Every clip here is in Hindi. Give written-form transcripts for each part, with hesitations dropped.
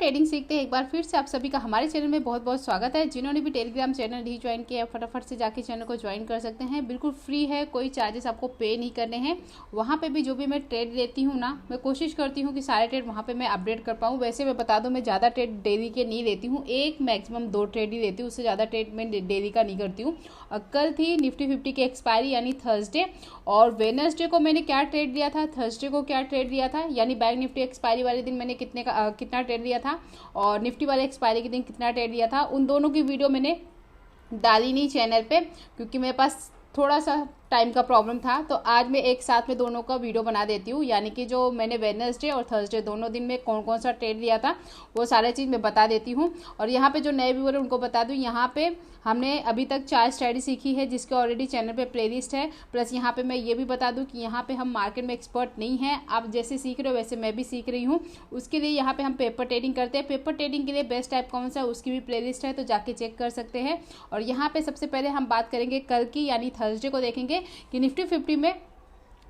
ट्रेडिंग सीखते हैं एक बार फिर से आप सभी का हमारे चैनल में बहुत बहुत स्वागत है। जिन्होंने भी टेलीग्राम चैनल नहीं ज्वाइन किया फटाफट से जाके चैनल को ज्वाइन कर सकते हैं। बिल्कुल फ्री है, कोई चार्जेस आपको पे नहीं करने हैं। वहाँ पे भी जो भी मैं ट्रेड लेती हूँ ना, मैं कोशिश करती हूँ कि सारे ट्रेड वहाँ पे मैं अपडेट कर पाऊँ। वैसे मैं बता दूँ, मैं ज़्यादा ट्रेड डेली के नहीं लेती हूँ, एक मैक्सिमम 2 ट्रेड ही लेती हूँ, उससे ज़्यादा ट्रेड मैं डेली का नहीं करती हूँ। कल थी निफ्टी 50 की एक्सपायरी यानी थर्सडे, और वेडनेसडे को मैंने क्या ट्रेड लिया था, थर्सडे को क्या ट्रेड लिया था, यानी बैंक निफ्टी एक्सपायरी वाले दिन मैंने कितना ट्रेड लिया था और निफ्टी वाले एक्सपायरी के दिन कितना ट्रेड लिया था। उन दोनों की वीडियो मैंने डाली नहीं चैनल पे, क्योंकि मेरे पास थोड़ा सा टाइम का प्रॉब्लम था। तो आज मैं एक साथ में दोनों का वीडियो बना देती हूँ, यानी कि जो मैंने वेडनेसडे और थर्सडे दोनों दिन में कौन कौन सा ट्रेड लिया था वो सारे चीज़ मैं बता देती हूँ। और यहाँ पे जो नए व्यूअर है उनको बता दूँ, यहाँ पे हमने अभी तक 4 स्ट्रैटेजी सीखी है जिसके ऑलरेडी चैनल पे प्लेलिस्ट है। प्लस यहाँ पे मैं ये भी बता दूँ कि यहाँ पे हम मार्केट में एक्सपर्ट नहीं हैं, आप जैसे सीख रहे हो वैसे मैं भी सीख रही हूँ। उसके लिए यहाँ पे हम पेपर ट्रेडिंग करते हैं। पेपर ट्रेडिंग के लिए बेस्ट टाइप कौन सा है उसकी भी प्लेलिस्ट है, तो जाके चेक कर सकते हैं। और यहाँ पे सबसे पहले हम बात करेंगे कल की, यानी थर्सडे को देखेंगे कि निफ्टी 50 में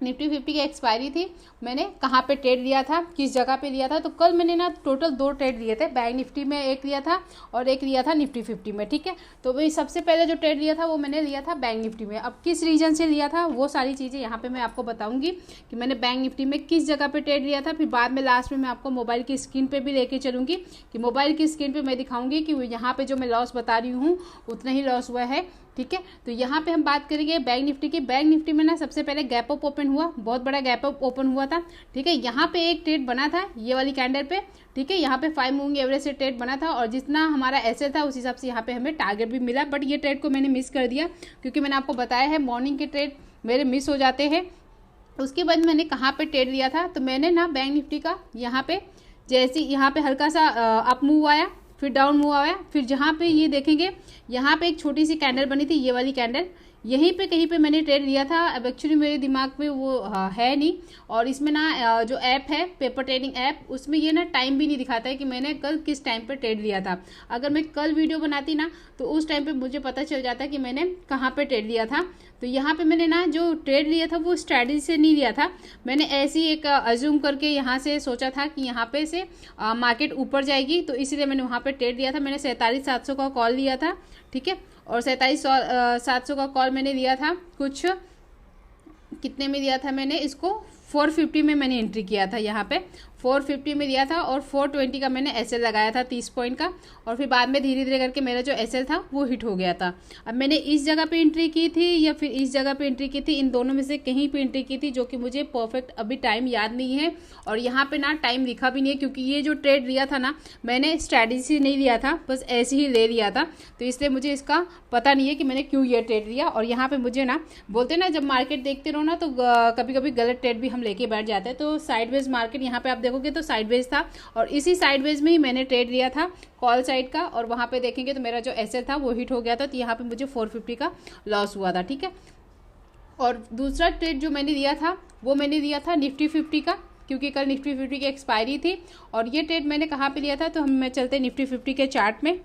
निफ्टी 50 की एक्सपायरी थी, मैंने कहाँ पे ट्रेड लिया था, किस जगह पे लिया था। तो कल मैंने ना टोटल 2 ट्रेड लिए थे, बैंक निफ्टी में एक लिया था और एक लिया था निफ्टी 50 में, ठीक है। तो वही सबसे पहले जो ट्रेड लिया था वो मैंने लिया था बैंक निफ्टी में। अब किस रीजन से लिया था वो सारी चीज़ें यहाँ पे मैं आपको बताऊंगी कि मैंने बैंक निफ्टी में किस जगह पे ट्रेड लिया था। फिर बाद में लास्ट में मैं आपको मोबाइल की स्क्रीन पर भी लेके चलूँगी कि मोबाइल की स्क्रीन पर मैं दिखाऊंगी कि यहाँ पर जो मैं लॉस बता रही हूँ उतना ही लॉस हुआ है, ठीक है। तो यहाँ पे हम बात करेंगे बैंक निफ्टी की। बैंक निफ्टी में ना सबसे पहले गैप अप ओपन हुआ, बहुत बड़ा गैप अप ओपन हुआ था, ठीक है। यहाँ पे एक ट्रेड बना था ये वाली कैंडल पे, ठीक है। यहाँ पे 5 मूविंग एवरेज से ट्रेड बना था और जितना हमारा एसएल था उस हिसाब से यहाँ पे हमें टारगेट भी मिला। बट ये ट्रेड को मैंने मिस कर दिया, क्योंकि मैंने आपको बताया है मॉर्निंग के ट्रेड मेरे मिस हो जाते हैं। उसके बाद मैंने कहाँ पे ट्रेड लिया था, तो मैंने ना बैंक निफ्टी का यहाँ पे जैसे यहाँ पे हल्का सा अप मूव आया, फिर डाउन मूव आया, फिर जहाँ पे ये देखेंगे यहाँ पे एक छोटी सी कैंडल बनी थी, ये वाली कैंडल, यहीं पे कहीं पे मैंने ट्रेड लिया था। अब एक्चुअली मेरे दिमाग में वो है नहीं, और इसमें ना जो ऐप है पेपर ट्रेडिंग ऐप, उसमें ये ना टाइम भी नहीं दिखाता है कि मैंने कल किस टाइम पे ट्रेड लिया था। अगर मैं कल वीडियो बनाती ना तो उस टाइम पे मुझे पता चल जाता कि मैंने कहाँ पे ट्रेड लिया था। तो यहाँ पे मैंने ना जो ट्रेड लिया था वो स्ट्रैटेजी से नहीं लिया था, मैंने ऐसी एक अज्यूम करके यहाँ से सोचा था कि यहाँ पे से मार्केट ऊपर जाएगी, तो इसलिए मैंने वहाँ पे ट्रेड लिया था। मैंने 47,700 का कॉल लिया था, ठीक है। और 47,700 का कॉल मैंने लिया था, कुछ कितने में लिया था मैंने इसको, 450 में मैंने एंट्री किया था, यहाँ पे 450 में लिया था और 420 का मैंने एसएल लगाया था 30 पॉइंट का। और फिर बाद में धीरे धीरे करके मेरा जो एसएल था वो हिट हो गया था। अब मैंने इस जगह पे एंट्री की थी या फिर इस जगह पे एंट्री की थी, इन दोनों में से कहीं पे एंट्री की थी, जो कि मुझे परफेक्ट अभी टाइम याद नहीं है। और यहाँ पे ना टाइम लिखा भी नहीं है, क्योंकि ये जो ट्रेड लिया था ना मैंने स्ट्रैटेजी से नहीं लिया था, बस ऐसे ही ले लिया था। तो इसलिए मुझे इसका पता नहीं है कि मैंने क्यों ये ट्रेड लिया। और यहाँ पे मुझे ना बोलते ना, जब मार्केट देखते रहो ना तो कभी कभी गलत ट्रेड भी हम लेके बैठ जाते हैं। तो साइडवेज मार्केट यहाँ पे आप देखोगे तो साइडवेज था, और इसी साइडवेज में ही मैंने ट्रेड लिया था कॉल साइड का। और वहाँ पे देखेंगे तो मेरा जो एसएल था वो हिट हो गया था, तो यहाँ पे मुझे 450 का लॉस हुआ था, ठीक है। और दूसरा ट्रेड जो मैंने लिया था वो मैंने लिया था निफ्टी 50 का, क्योंकि कल निफ्टी 50 की एक्सपायरी थी। और ये ट्रेड मैंने कहाँ पे लिया था, तो हम चलते निफ्टी 50 के चार्ट में।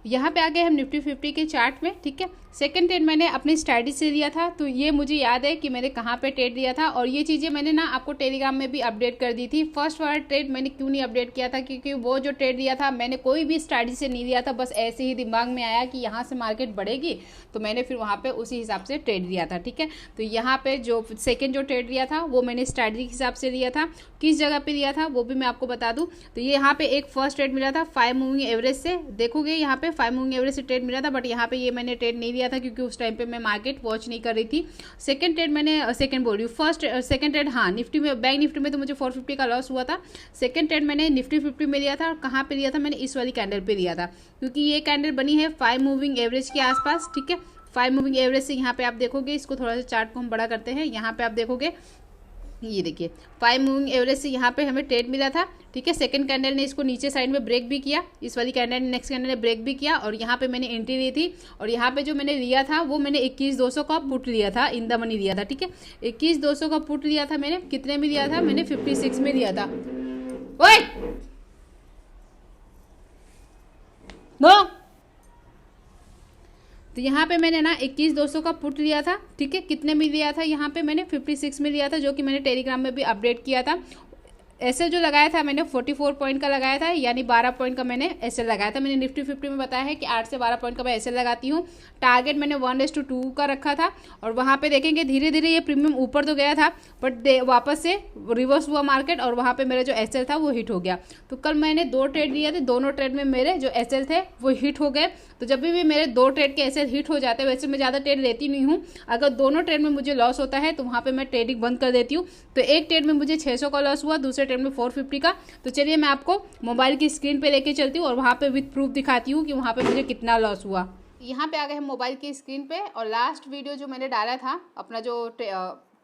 यहाँ पे आ गए हम निफ्टी 50 के चार्ट में, ठीक है। सेकंड ट्रेड मैंने अपनी स्ट्रैटेजी से लिया था, तो ये मुझे याद है कि मैंने कहाँ पे ट्रेड लिया था। और ये चीज़ें मैंने ना आपको टेलीग्राम में भी अपडेट कर दी थी। फर्स्ट वाला ट्रेड मैंने क्यों नहीं अपडेट किया था, क्योंकि वो जो ट्रेड लिया था मैंने कोई भी स्ट्रैटेजी से नहीं लिया था, बस ऐसे ही दिमाग में आया कि यहाँ से मार्केट बढ़ेगी, तो मैंने फिर वहाँ पर उसी हिसाब से ट्रेड लिया था, ठीक है। तो यहाँ पर जो सेकेंड जो ट्रेड लिया था वो मैंने स्ट्रैटेजी के हिसाब से लिया था। किस जगह पर लिया था वो भी मैं आपको बता दूँ। तो ये यहाँ पर एक फर्स्ट ट्रेड मिला था 5 मूविंग एवरेज से, देखोगे यहाँ पे 5 मूविंग एवरेज से ट्रेड मिला था, बट यहाँ पे ये मैंने ट्रेड नहीं लिया था क्योंकि उस टाइम पे मैं मार्केट वॉच नहीं कर रही थी। सेकंड ट्रेड मैंने सेकंड बोल रही हूँ, फर्स्ट सेकंड ट्रेड हाँ निफ्टी में, बैंक निफ्टी में तो मुझे 450 का लॉस हुआ था। सेकंड ट्रेड मैंने निफ्टी 50 में लिया था, और कहाँ पे लिया था मैंने इस वाली कैंडल पे लिया था, क्योंकि ये कैंडल बनी है 5 मूविंग एवरेज के आसपास, ठीक है। 5 मूविंग एवरेज से यहाँ पे आप देखोगे, इसको थोड़ा सा चार्ट को हम बड़ा करते हैं, यहाँ पे आप देखोगे ये देखिए 5 मूविंग एवरेज से यहाँ पे हमें ट्रेड मिला था, ठीक है। सेकंड कैंडल ने इसको नीचे साइड में ब्रेक भी किया, इस वाली कैंडल ने नेक्स्ट कैंडल ने ब्रेक भी किया, और यहाँ पे मैंने एंट्री ली थी। और यहाँ पे जो मैंने लिया था वो मैंने 21,200 का पुट लिया था, इन द मनी लिया था, ठीक है। 21,200 का पुट लिया था मैंने, कितने में लिया था मैंने, 56 में लिया था। ओए नो, तो यहाँ पे मैंने ना 21,200 का पुट लिया था, ठीक है। कितने में लिया था यहाँ पे मैंने, 56 में लिया था, जो कि मैंने टेलीग्राम में भी अपडेट किया था। एसएल जो लगाया था मैंने 44 पॉइंट का लगाया था, यानी 12 पॉइंट का मैंने एसएल लगाया था। मैंने निफ्टी 50 में बताया है कि 8 से 12 पॉइंट का मैं एसएल लगाती हूँ। टारगेट मैंने 1:2 का रखा था, और वहाँ पे देखेंगे धीरे धीरे ये प्रीमियम ऊपर तो गया था, बट वापस से रिवर्स हुआ मार्केट, और वहाँ पे मेरा जो एसएल था वो हिट हो गया। तो कल मैंने 2 ट्रेड लिए थे, दोनों ट्रेड में मेरे जो एसएल थे वो हिट हो गए। तो जब भी मेरे 2 ट्रेड के एसएल हिट हो जाते हैं, वैसे मैं ज़्यादा ट्रेड लेती नहीं हूँ, अगर दोनों ट्रेड में मुझे लॉस होता है तो वहाँ पे मैं ट्रेडिंग बंद कर देती हूँ। तो एक ट्रेड में मुझे 600 का लॉस हुआ, दूसरे ट्रेड में 450 का। तो चलिए मैं आपको मोबाइल की स्क्रीन पे लेके चलती हूँ और वहाँ पे विद प्रूफ दिखाती हूँ कि वहाँ पे मुझे कितना लॉस हुआ। यहाँ पे आ गए हम मोबाइल की स्क्रीन पे, और लास्ट वीडियो जो मैंने डाला था अपना जो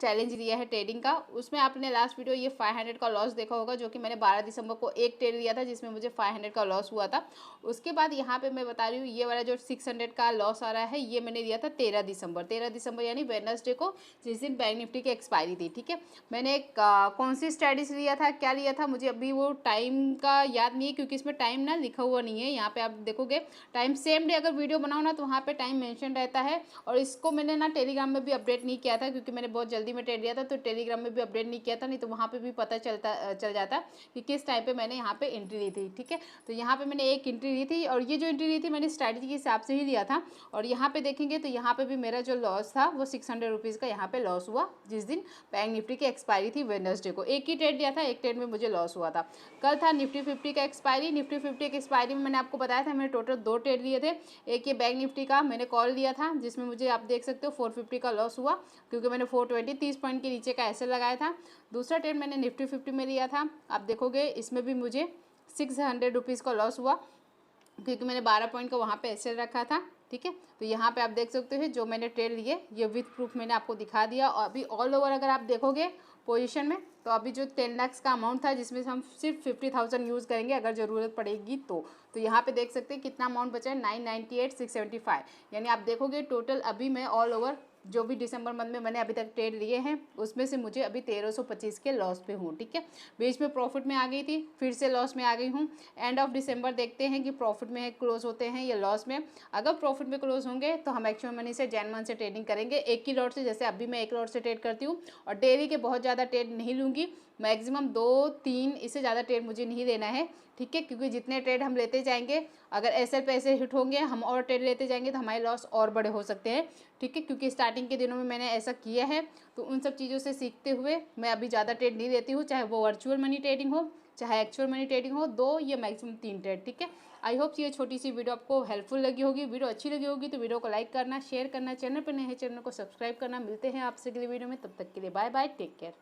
चैलेंज लिया है ट्रेडिंग का, उसमें आपने लास्ट वीडियो ये 500 का लॉस देखा होगा, जो कि मैंने 12 दिसंबर को एक ट्रेड लिया था जिसमें मुझे 500 का लॉस हुआ था। उसके बाद यहाँ पे मैं बता रही हूँ ये वाला जो 600 का लॉस आ रहा है, ये मैंने लिया था 13 दिसंबर यानी वेडनेसडे को, जिस दिन बैंक निफ्टी की एक्सपायरी थी। ठीक है, मैंने कौन सी स्ट्रैटेजी लिया था, क्या लिया था, मुझे अभी वो टाइम का याद नहीं है, क्योंकि इसमें टाइम ना लिखा हुआ नहीं है। यहाँ पे आप देखोगे टाइम सेम डे अगर वीडियो बनाओ ना तो वहाँ पे टाइम मेंशन रहता है, और इसको मैंने ना टेलीग्राम में भी अपडेट नहीं किया था, क्योंकि मैंने बहुत जल्दी में ट्रेड लिया था, तो टेलीग्राम में भी अपडेट नहीं किया था, नहीं तो वहाँ पे भी पता चल जाता कि किस टाइम पे मैंने यहाँ पे एंट्री ली थी। ठीक है, तो यहाँ पे मैंने एक एंट्री ली थी, और ये जो एंट्री ली थी मैंने स्ट्रैटेजी के हिसाब से ही लिया था। और यहाँ पे देखेंगे तो यहाँ पे भी मेरा जो लॉस था वो 600 रुपीज़ का यहाँ पे लॉस हुआ, जिस दिन बैंक निफ्टी की एक्सपायरी थी वेडनेसडे को। एक ही ट्रेड लिया था, एक ट्रेड में मुझे लॉस हुआ था। कल था निफ्टी 50 का एक्सपायरी। निफ्टी 50 की एक्सपायरी में मैंने आपको बताया था मैंने टोटल 2 ट्रेड लिए थे। एक ये बैंक निफ्टी का मैंने कॉल लिया था, जिसमें मुझे आप देख सकते हो 450 का लॉस हुआ, क्योंकि मैंने 420 30 पॉइंट के नीचे का ऐसे लगाया था। दूसरा ट्रेड मैंने निफ्टी 50 में लिया था, आप देखोगे इसमें भी मुझे 600 रुपीज़ का लॉस हुआ, क्योंकि मैंने 12 पॉइंट का वहाँ पे ऐसे रखा था। ठीक है, तो यहाँ पे आप देख सकते हो जो मैंने ट्रेड लिए ये विथ प्रूफ मैंने आपको दिखा दिया। और अभी ऑल ओवर अगर आप देखोगे पोजीशन में, तो अभी जो 10 लाख का अमाउंट था, जिसमें से हम सिर्फ 50,000 यूज़ करेंगे अगर ज़रूरत पड़ेगी तो यहाँ पे देख सकते हैं कितना अमाउंट बचा है, 998,675। यानी आप देखोगे टोटल अभी मैं ऑल ओवर जो भी दिसंबर मंथ में मैंने अभी तक ट्रेड लिए हैं उसमें से मुझे अभी 1325 के लॉस पे हूँ। ठीक है, बीच में प्रॉफिट में आ गई थी, फिर से लॉस में आ गई हूँ। एंड ऑफ दिसंबर देखते हैं कि प्रॉफिट में क्लोज होते हैं या लॉस में। अगर प्रॉफिट में क्लोज होंगे तो हम एक्चुअल मनी से जैन मंथ से ट्रेडिंग करेंगे, एक ही लॉट से, जैसे अभी मैं एक लॉट से ट्रेड करती हूँ। और डेली के बहुत ज़्यादा ट्रेड नहीं लूँगी, मैक्सिमम 2-3, इससे ज़्यादा ट्रेड मुझे नहीं लेना है। ठीक है, क्योंकि जितने ट्रेड हम लेते जाएंगे, अगर ऐसे पैसे हिट होंगे हम और ट्रेड लेते जाएंगे तो हमारे लॉस और बड़े हो सकते हैं। ठीक है, क्योंकि स्टार्टिंग के दिनों में मैंने ऐसा किया है, तो उन सब चीज़ों से सीखते हुए मैं अभी ज़्यादा ट्रेड नहीं लेती हूँ, चाहे वो वर्चुअल मनी ट्रेडिंग हो चाहे एक्चुअल मनी ट्रेडिंग हो, 2 या मैक्सिमम 3 ट्रेड। ठीक है, आई होप ये छोटी सी वीडियो आपको हेल्पफुल लगी होगी। वीडियो अच्छी लगी होगी तो वीडियो को लाइक करना, शेयर करना, चैनल पर नए हैं चैनल को सब्सक्राइब करना। मिलते हैं आपसे अगली वीडियो में, तब तक के लिए बाय बाय, टेक केयर।